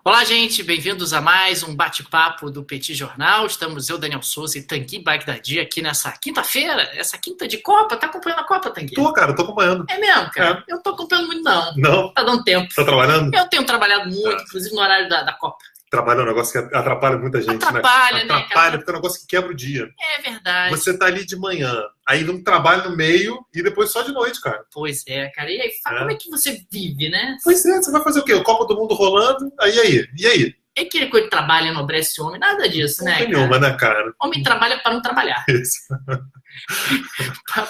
Olá, gente, bem-vindos a mais um bate-papo do Petit Jornal. Estamos eu, Daniel Souza e Tanguy Bagdadi aqui nessa quinta-feira, essa quinta de Copa. Tá acompanhando a Copa, Tanguy? Tô, cara, tô acompanhando. É mesmo, cara? É. Eu não tô acompanhando muito, não. Não? Tá dando tempo. Tá trabalhando? Eu tenho trabalhado muito, inclusive no horário da Copa. Trabalho é um negócio que atrapalha muita gente, Atrapalha, né? né, cara? Atrapalha, porque é um negócio que quebra o dia. É verdade. Você tá ali de manhã, aí vem um trabalho no meio e depois só de noite, cara. Pois é, cara. E aí, como é que você vive, né? Pois é, você vai fazer o quê? O Copa do Mundo rolando, aí? E aí? É aquele coisa de trabalho enobrece o homem, nada disso, né, Não tem cara? nenhuma, né, cara? Homem trabalha para não trabalhar, Isso.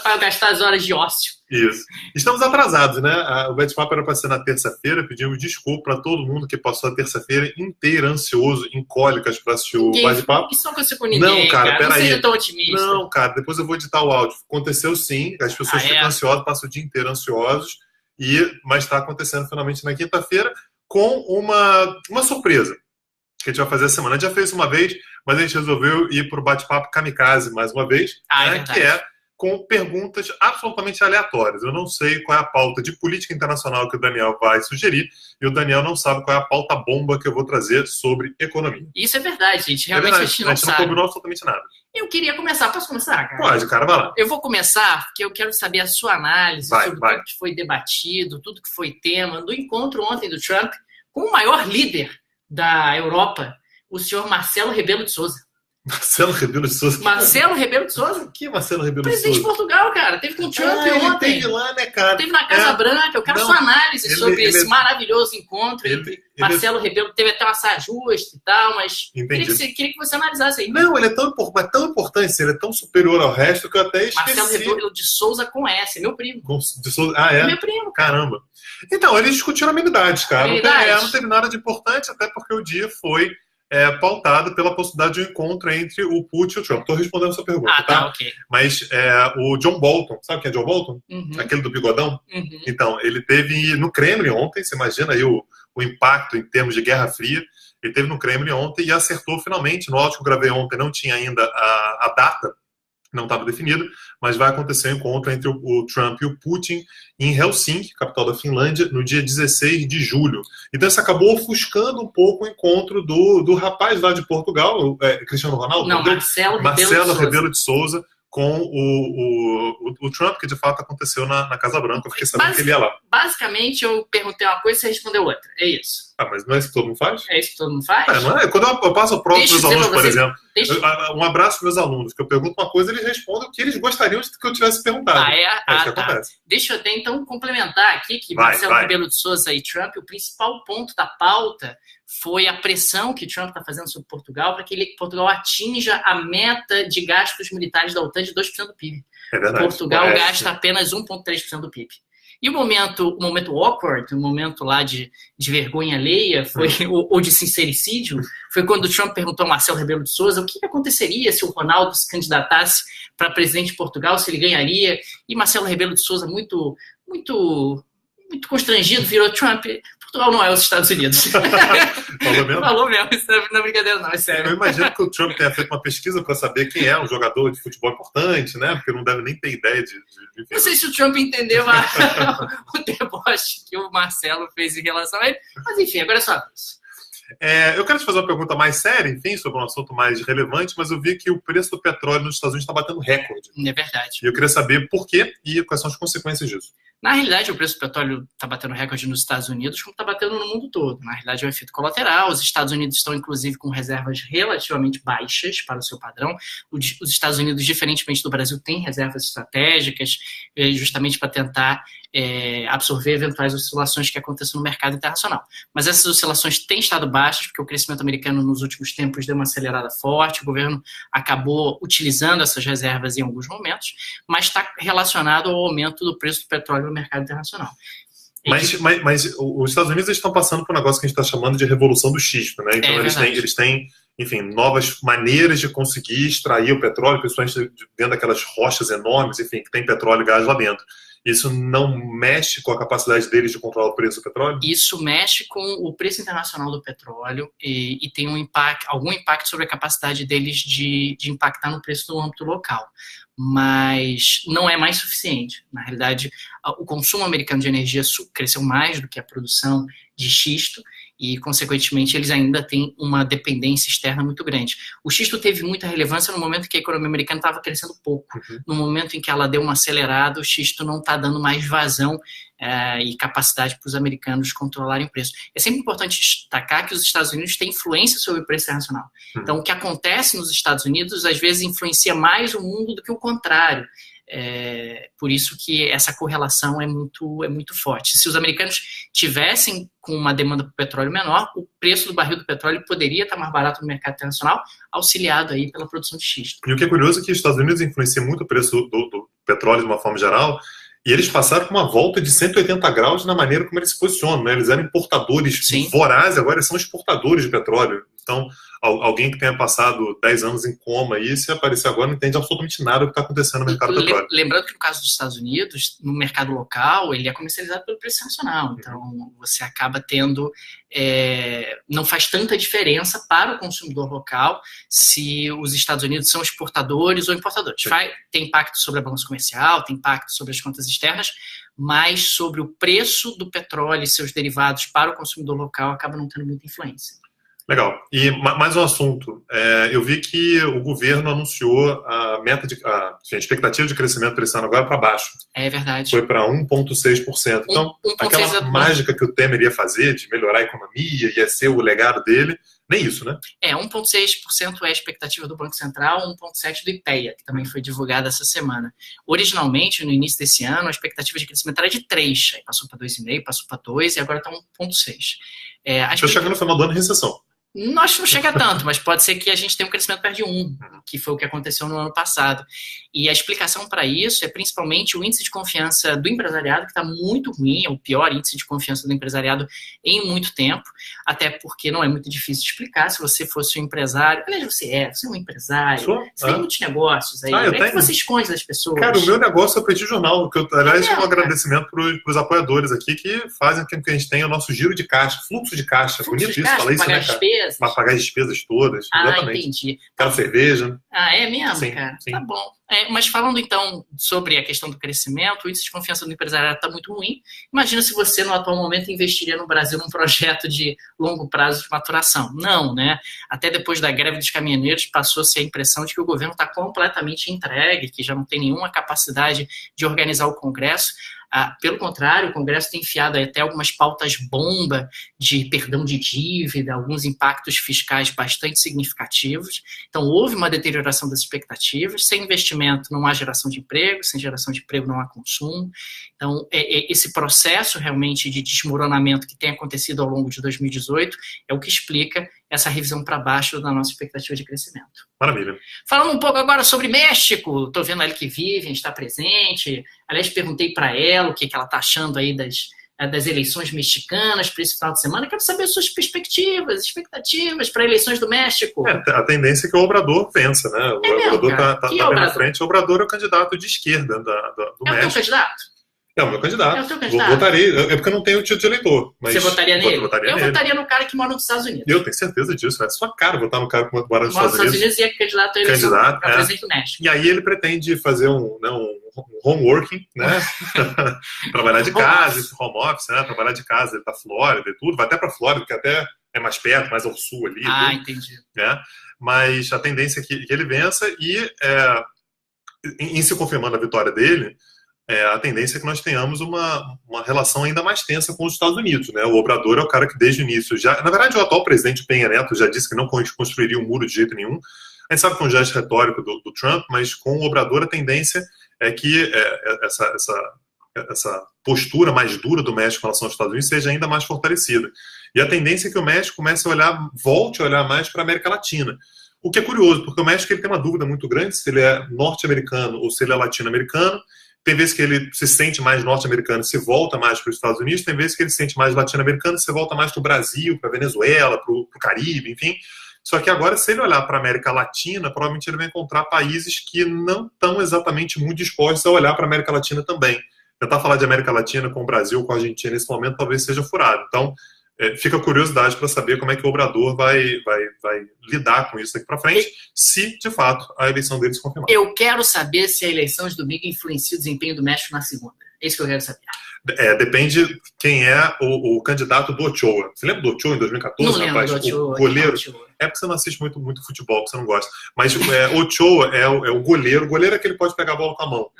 para gastar as horas de ócio. Isso. Estamos atrasados, né? O bate-papo era para ser na terça-feira. Pedimos desculpa para todo mundo que passou a terça-feira inteira ansioso, em cólicas para assistir o bate-papo. Isso não aconteceu com ninguém, Não, cara, não peraí. seja tão otimista. Não, cara, depois eu vou editar o áudio. Aconteceu sim, as pessoas ficam ansiosas, passam o dia inteiro ansiosos, mas está acontecendo finalmente na quinta-feira com uma surpresa que a gente vai fazer essa semana. A gente já fez isso uma vez, mas a gente resolveu ir para o bate-papo kamikaze mais uma vez, que é com perguntas absolutamente aleatórias. Eu não sei qual é a pauta de política internacional que o Daniel vai sugerir, e o Daniel não sabe qual é a pauta bomba que eu vou trazer sobre economia. Isso é verdade, gente. Realmente a gente não sabe. A gente não combinou absolutamente nada. Eu queria começar. Posso começar, cara? Pode, cara, vai lá. Eu vou começar porque eu quero saber a sua análise sobre tudo que foi debatido, tudo que foi tema do encontro ontem do Trump com o maior líder da Europa, o senhor Marcelo Rebelo de Sousa. Marcelo Rebelo de Sousa? Marcelo Rebelo de Sousa? Que Marcelo Rebelo de Sousa? Presidente de Portugal, cara. Teve com o Trump ontem. Ele teve lá, né, cara? Teve na Casa Branca. Eu quero sua análise sobre esse maravilhoso encontro entre Marcelo Rebelo. Teve até uma saia justa e tal, mas queria que você analisasse aí. Não, ele é tão importante, ele é tão superior ao resto que eu até esqueci. Marcelo Rebelo de Sousa com S, é meu primo. De Sousa? Ah, é? É meu primo. Caramba. Então, eles discutiram amenidades, cara. Amenidades? Não teve nada de importante, até porque o dia foi pautado pela possibilidade de um encontro entre o Putin e o Trump. Estou respondendo a sua pergunta, tá? Ok. Mas o John Bolton, sabe quem é John Bolton? Uhum. Aquele do bigodão? Uhum. Então, ele teve no Kremlin ontem, você imagina aí o impacto em termos de Guerra Fria. Ele teve no Kremlin ontem e acertou finalmente, no áudio que eu gravei ontem, não tinha ainda a data, não estava definido, mas vai acontecer um encontro entre o Trump e o Putin em Helsinki, capital da Finlândia, no dia 16 de julho. Então isso acabou ofuscando um pouco o encontro do rapaz lá de Portugal, Cristiano Ronaldo? Não, Marcelo Rebelo de Sousa, com o Trump, que de fato aconteceu na Casa Branca. Eu fiquei sabendo que ele ia lá. Basicamente, eu perguntei uma coisa e você respondeu outra. É isso. Mas não é isso que todo mundo faz? É isso que todo mundo faz? Não é. Quando eu passo a prova para os alunos, por exemplo, um abraço para meus alunos, que eu pergunto uma coisa, eles respondem o que eles gostariam que eu tivesse perguntado. Isso que acontece. Deixa eu até então complementar aqui que Marcelo Rebelo de Sousa e Trump, o principal ponto da pauta foi a pressão que Trump está fazendo sobre Portugal para que Portugal atinja a meta de gastos militares da OTAN de 2% do PIB. É verdade. Portugal gasta apenas 1,3% do PIB. E o momento awkward, o momento lá de vergonha alheia, ou de sincericídio, foi quando o Trump perguntou a Marcelo Rebelo de Sousa o que aconteceria se o Ronaldo se candidatasse para presidente de Portugal, se ele ganharia. E Marcelo Rebelo de Sousa, muito constrangido, virou: Trump, Portugal não é os Estados Unidos. Falou mesmo? Falou mesmo, isso não é brincadeira não, é sério. Eu imagino que o Trump tenha feito uma pesquisa para saber quem é um jogador de futebol importante, né? Porque não deve nem ter ideia de... Não sei se o Trump entendeu o deboche que o Marcelo fez em relação a ele, mas enfim, agora é só isso. Eu quero te fazer uma pergunta mais séria, enfim, sobre um assunto mais relevante, mas eu vi que o preço do petróleo nos Estados Unidos está batendo recorde. É verdade. E eu queria saber por quê e quais são as consequências disso. Na realidade, o preço do petróleo está batendo recorde nos Estados Unidos, como está batendo no mundo todo. Na realidade, é um efeito colateral. Os Estados Unidos estão, inclusive, com reservas relativamente baixas para o seu padrão. Os Estados Unidos, diferentemente do Brasil, têm reservas estratégicas, justamente para tentar absorver eventuais oscilações que aconteçam no mercado internacional. Mas essas oscilações têm estado baixas, porque o crescimento americano nos últimos tempos deu uma acelerada forte, o governo acabou utilizando essas reservas em alguns momentos, mas está relacionado ao aumento do preço do petróleo no mercado internacional. Mas os Estados Unidos estão passando por um negócio que a gente está chamando de revolução do xisto, né? Então eles têm, enfim, novas maneiras de conseguir extrair o petróleo, principalmente dentro daquelas rochas enormes, enfim, que tem petróleo e gás lá dentro. Isso não mexe com a capacidade deles de controlar o preço do petróleo? Isso mexe com o preço internacional do petróleo e tem algum impacto sobre a capacidade deles de impactar no preço no âmbito local. Mas não é mais suficiente. Na realidade, o consumo americano de energia cresceu mais do que a produção de xisto e, consequentemente, eles ainda têm uma dependência externa muito grande. O xisto teve muita relevância no momento que a economia americana estava crescendo pouco. No momento em que ela deu uma acelerada, o xisto não está dando mais vazão e capacidade para os americanos controlarem o preço. É sempre importante destacar que os Estados Unidos têm influência sobre o preço internacional. Então, o que acontece nos Estados Unidos, às vezes, influencia mais o mundo do que o contrário. Por isso que essa correlação é muito forte. Se os americanos tivessem com uma demanda por petróleo menor, o preço do barril do petróleo poderia estar mais barato no mercado internacional, auxiliado aí pela produção de xisto. E o que é curioso é que os Estados Unidos influenciam muito o preço do petróleo de uma forma geral, e eles passaram por uma volta de 180 graus na maneira como eles se posicionam, né? Eles eram importadores vorazes, agora eles são exportadores de petróleo. Então, alguém que tenha passado 10 anos em coma e se aparecer agora não entende absolutamente nada do que está acontecendo no mercado do petróleo. Lembrando que no caso dos Estados Unidos, no mercado local, ele é comercializado pelo preço nacional. Então, você acaba tendo... não faz tanta diferença para o consumidor local se os Estados Unidos são exportadores ou importadores. Tem impacto sobre a balança comercial, tem impacto sobre as contas externas, mas sobre o preço do petróleo e seus derivados para o consumidor local acaba não tendo muita influência. Legal. E mais um assunto. Eu vi que o governo anunciou a expectativa de crescimento para esse ano agora para baixo. É verdade. Foi para 1,6%. Então, aquela mágica que o Temer ia fazer de melhorar a economia, ia ser o legado dele, nem isso, né? 1,6% é a expectativa do Banco Central, 1,7% do IPEA, que também foi divulgada essa semana. Originalmente, no início desse ano, a expectativa de crescimento era de 3%, aí passou para 2,5%, passou para 2% e agora está 1,6%. Está chegando no final do ano em recessão. Acho que não chega tanto, mas pode ser que a gente tenha um crescimento perto de 1, que foi o que aconteceu no ano passado. E a explicação para isso é principalmente o índice de confiança do empresariado, que está muito ruim, é o pior índice de confiança do empresariado em muito tempo, até porque não é muito difícil de explicar. Se você fosse um empresário, aliás, você é um empresário, você tem muitos negócios aí, é que você esconde das pessoas. Cara, o meu negócio é o Petit Jornal, que aliás, é um agradecimento para os apoiadores aqui que fazem com que a gente tenha o nosso giro de caixa, fluxo de caixa. Bonito isso, falar isso, né, cara? Para pagar as despesas todas, exatamente. Entendi. Aquela cerveja. É mesmo, sim, cara? Sim. Tá bom. Mas falando então sobre a questão do crescimento, o índice de confiança do empresariado está muito ruim. Imagina se você, no atual momento, investiria no Brasil num projeto de longo prazo de maturação. Não, né? Até depois da greve dos caminhoneiros, passou-se a impressão de que o governo está completamente entregue, que já não tem nenhuma capacidade de organizar o Congresso. Pelo contrário, o Congresso tem enfiado até algumas pautas bomba de perdão de dívida, alguns impactos fiscais bastante significativos. Então, houve uma deterioração das expectativas. Sem investimento não há geração de emprego, sem geração de emprego não há consumo. Então, esse processo realmente de desmoronamento que tem acontecido ao longo de 2018 é o que explica essa revisão para baixo da nossa expectativa de crescimento. Maravilha. Falando um pouco agora sobre México, estou vendo ali que Vivian está presente. Aliás, perguntei para ela o que ela está achando aí das eleições mexicanas para esse final de semana. Quero saber as suas expectativas para eleições do México. A tendência é que o Obrador vença, né? O Obrador está bem na frente. O Obrador é o candidato de esquerda do México. É o teu candidato? É o meu candidato. É o teu candidato. Votarei. É porque eu não tenho título de eleitor. Mas você votaria nele? Eu nele. votaria no cara que mora nos Estados Unidos. Eu tenho certeza disso. É sua cara votar no cara que mora nos Estados Unidos. E é candidato a eleição para presidente do México. E aí ele pretende fazer um homeworking, né? Trabalhar de casa, esse home office, né? Trabalhar de casa, ele tá Flórida e tudo. Vai até para Flórida, porque até é mais perto, mais ao sul ali. Entendi. Né? Mas a tendência é que ele vença e em se confirmando a vitória dele, a tendência é que nós tenhamos uma relação ainda mais tensa com os Estados Unidos, né? O Obrador é o cara que desde o início na verdade, o atual presidente Peña Neto já disse que não construiria um muro de jeito nenhum. A gente sabe que é um gesto retórico do Trump, mas com o Obrador a tendência é que essa postura mais dura do México em relação aos Estados Unidos seja ainda mais fortalecida. E a tendência é que o México volte a olhar mais para a América Latina. O que é curioso, porque o México ele tem uma dúvida muito grande se ele é norte-americano ou se ele é latino-americano. Tem vezes que ele se sente mais norte-americano e se volta mais para os Estados Unidos, tem vezes que ele se sente mais latino-americano e se volta mais para o Brasil, para a Venezuela, para o Caribe, enfim. Só que agora, se ele olhar para a América Latina, provavelmente ele vai encontrar países que não estão exatamente muito dispostos a olhar para a América Latina também. Tentar falar de América Latina com o Brasil, com a Argentina nesse momento, talvez seja furado. Então, fica a curiosidade para saber como é que o Obrador vai lidar com isso daqui para frente, se, de fato, a eleição dele se confirmar. Eu quero saber se a eleição de domingo influencia o desempenho do México na segunda. É isso que eu quero saber. Depende quem é o candidato do Ochoa. Você lembra do Ochoa em 2014? Não lembro do Ochoa. O goleiro. É porque você não assiste muito futebol, que você não gosta. Mas o Ochoa é o goleiro. O goleiro é que ele pode pegar a bola com a mão.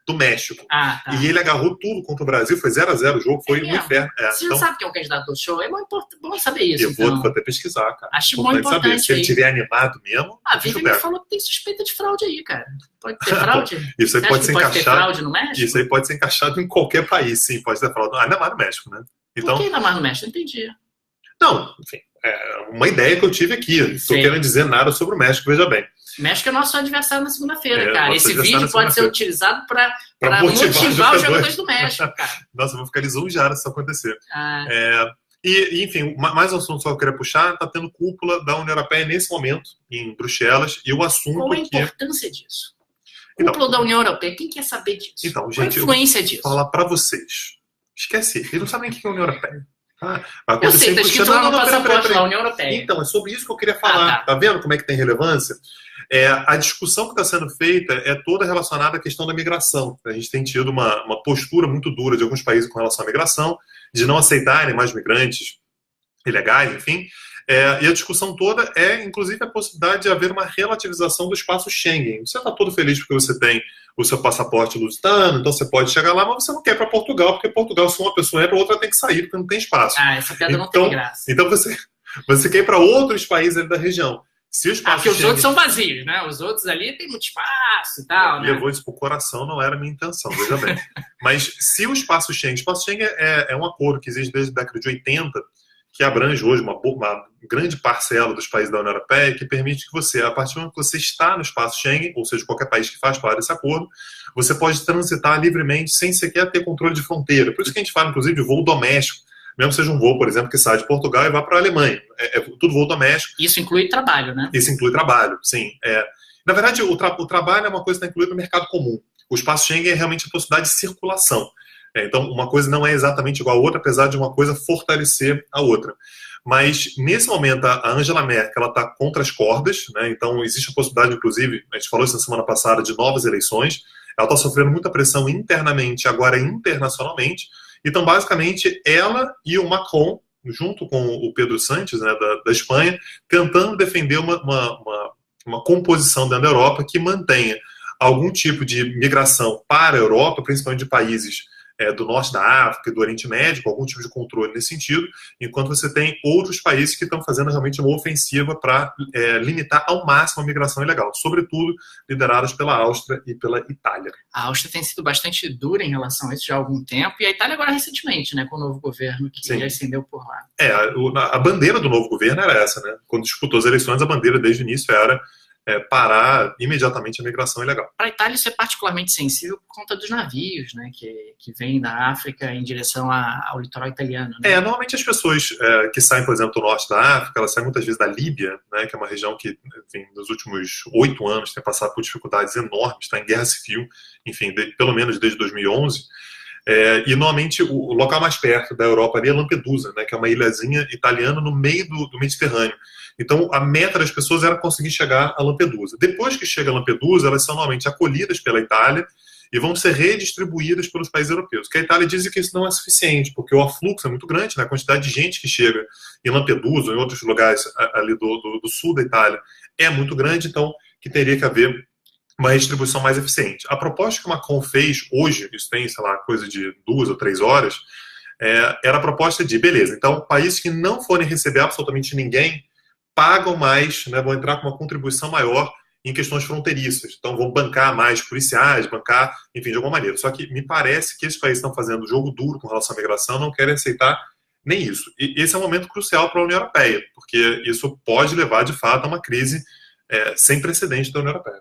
Do México. Tá. E ele agarrou tudo contra o Brasil. Foi 0-0 o jogo. Foi um inferno. Você já sabe que é um candidato do Ochoa? É bom saber isso. Eu vou até pesquisar, cara. Acho muito importante saber. Se ele estiver animado mesmo. A Vivi me falou que tem suspeita de fraude aí, cara. Pode ter fraude? Isso aí pode ser encaixado. Ter fraude no México? Isso aí pode ser encaixado em qualquer país, sim. Pode ter fraude. Ainda mais no México, né? Então, por que ainda mais no México? Não entendi. Não, enfim. É uma ideia que eu tive aqui. Não estou querendo dizer nada sobre o México, veja bem. México é nosso adversário na segunda-feira, cara. Esse vídeo pode ser utilizado para motivar os jogadores do México, cara. Nossa, eu vou ficar lisonjeado se isso acontecer. E, enfim, mais um assunto só que eu queria puxar, está tendo cúpula da União Europeia nesse momento, em Bruxelas, e o assunto... Qual a importância disso? Cúpula da União Europeia, quem quer saber disso? Então, gente, qual a influência disso? Vou falar para vocês. Esquece, eles não sabem o que é a União Europeia. Eu sei, está escrito lá no passaporte da União Europeia. Então, é sobre isso que eu queria falar. Tá vendo como é que tem relevância? A discussão que está sendo feita é toda relacionada à questão da migração. A gente tem tido uma postura muito dura de alguns países com relação à migração, de não aceitarem mais migrantes ilegais, enfim. E a discussão toda é, inclusive, a possibilidade de haver uma relativização do espaço Schengen. Você está todo feliz porque você tem o seu passaporte lusitano, então você pode chegar lá, mas você não quer ir para Portugal, porque Portugal, se uma pessoa entra, a outra tem que sair, porque não tem espaço. Essa piada não tem graça. Então você quer ir para outros países ali da região. Se o espaço porque os outros são vazios, né? Os outros ali tem muito espaço e tal, né? Levou isso pro coração, não era a minha intenção, veja bem. Mas se o espaço Schengen é um acordo que existe desde a década de 80, que abrange hoje uma grande parcela dos países da União Europeia, que permite que você, a partir do momento que você está no espaço Schengen, ou seja, qualquer país que faz parte desse acordo, você pode transitar livremente sem sequer ter controle de fronteira. Por isso que a gente fala, inclusive, de voo doméstico. Mesmo que seja um voo, por exemplo, que sai de Portugal e vá para a Alemanha. Tudo voo doméstico. Isso inclui trabalho, né? Isso inclui trabalho, sim. Na verdade, o trabalho é uma coisa que está incluída no mercado comum. O espaço Schengen é realmente a possibilidade de circulação. Então, uma coisa não é exatamente igual à outra, apesar de uma coisa fortalecer a outra. Mas, nesse momento, a Angela Merkel está contra as cordas, né? Então, existe a possibilidade, inclusive, a gente falou isso na semana passada, de novas eleições. Ela está sofrendo muita pressão internamente, agora internacionalmente. Então, basicamente, ela e o Macron, junto com o Pedro Sánchez, né, da Espanha, tentando defender uma composição dentro da Europa que mantenha algum tipo de migração para a Europa, principalmente de países do norte da África e do Oriente Médio, com algum tipo de controle nesse sentido, enquanto você tem outros países que estão fazendo realmente uma ofensiva para limitar ao máximo a migração ilegal, sobretudo lideradas pela Áustria e pela Itália. A Áustria tem sido bastante dura em relação a isso já há algum tempo, e a Itália agora recentemente, né, com o novo governo que ascendeu por lá. A bandeira do novo governo era essa, né? Quando disputou as eleições, a bandeira desde o início era parar imediatamente a migração ilegal. Para a Itália isso é particularmente sensível por conta dos navios, né, que vêm da África em direção ao litoral italiano. Né? Normalmente as pessoas que saem, por exemplo, do norte da África, elas saem muitas vezes da Líbia, né, que é uma região que, enfim, nos últimos 8 anos tem passado por dificuldades enormes, está em guerra civil, enfim, pelo menos desde 2011. E normalmente o local mais perto da Europa ali é Lampedusa, né, que é uma ilhazinha italiana no meio do Mediterrâneo. Então a meta das pessoas era conseguir chegar a Lampedusa. Depois que chega a Lampedusa, elas são normalmente acolhidas pela Itália e vão ser redistribuídas pelos países europeus. Que a Itália diz que isso não é suficiente, porque o afluxo é muito grande, né? A quantidade de gente que chega em Lampedusa ou em outros lugares ali do sul da Itália é muito grande, então que teria que haver uma redistribuição mais eficiente. A proposta que o Macron fez hoje, isso tem, sei lá, coisa de 2 ou 3 horas, era a proposta de, beleza, então países que não forem receber absolutamente ninguém pagam mais, né, vão entrar com uma contribuição maior em questões fronteiriças. Então vão bancar mais policiais, bancar, enfim, de alguma maneira. Só que me parece que esses países estão fazendo jogo duro com relação à migração, não querem aceitar nem isso. E esse é um momento crucial para a União Europeia, porque isso pode levar, de fato, a uma crise sem precedente da União Europeia.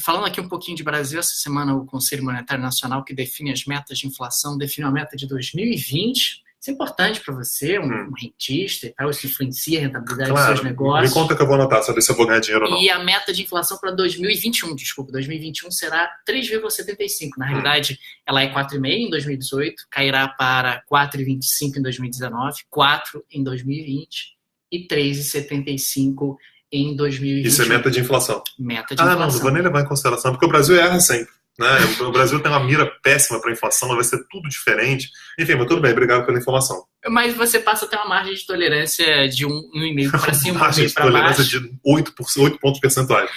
Falando aqui um pouquinho de Brasil, essa semana o Conselho Monetário Nacional, que define as metas de inflação, define a meta de 2020. Isso é importante para você, um rentista e tal, isso influencia a rentabilidade dos seus negócios. Me conta que eu vou anotar, saber se eu vou ganhar dinheiro ou não. E a meta de inflação para 2021, 2021 será 3,75. Na realidade, ela é 4,5 em 2018, cairá para 4,25 em 2019, 4 em 2020 e 3,75 em 2021. Isso é meta de inflação? Meta de inflação. Não vou nem levar em consideração, porque o Brasil erra sempre. Né? O Brasil tem uma mira péssima para inflação, vai ser tudo diferente. Enfim, mas tudo bem, obrigado pela informação. Mas você passa a ter uma margem de tolerância de 1,5 para cima, margem 1,5 para baixo. Margem de tolerância de 8 pontos percentuais.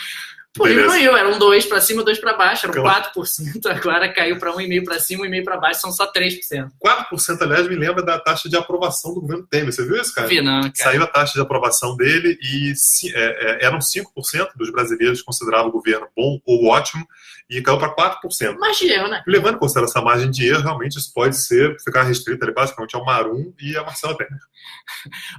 Pô, diminuiu, eram 2 para cima, 2 para baixo, eram 4%, agora caiu para 1,5 para cima, 1,5 para baixo, são só 3%. 4%, aliás, me lembra da taxa de aprovação do governo Temer, você viu isso, cara? Vi não, cara. Saiu a taxa de aprovação dele e eram 5% dos brasileiros que consideravam o governo bom ou ótimo e caiu para 4%. Margem de erro, né? Levando em consideração essa margem de erro, realmente isso pode ficar restrito ali, basicamente ao Marum e a Marcela Temer.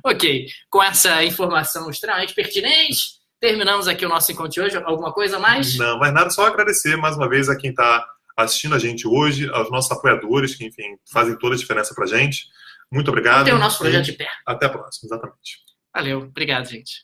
Ok, com essa informação extremamente pertinente, terminamos aqui o nosso encontro de hoje. Alguma coisa a mais? Não, mais nada, só agradecer mais uma vez a quem está assistindo a gente hoje, aos nossos apoiadores, que, enfim, fazem toda a diferença pra gente. Muito obrigado. Tem o nosso projeto de pé. Até a próxima, exatamente. Valeu, obrigado, gente.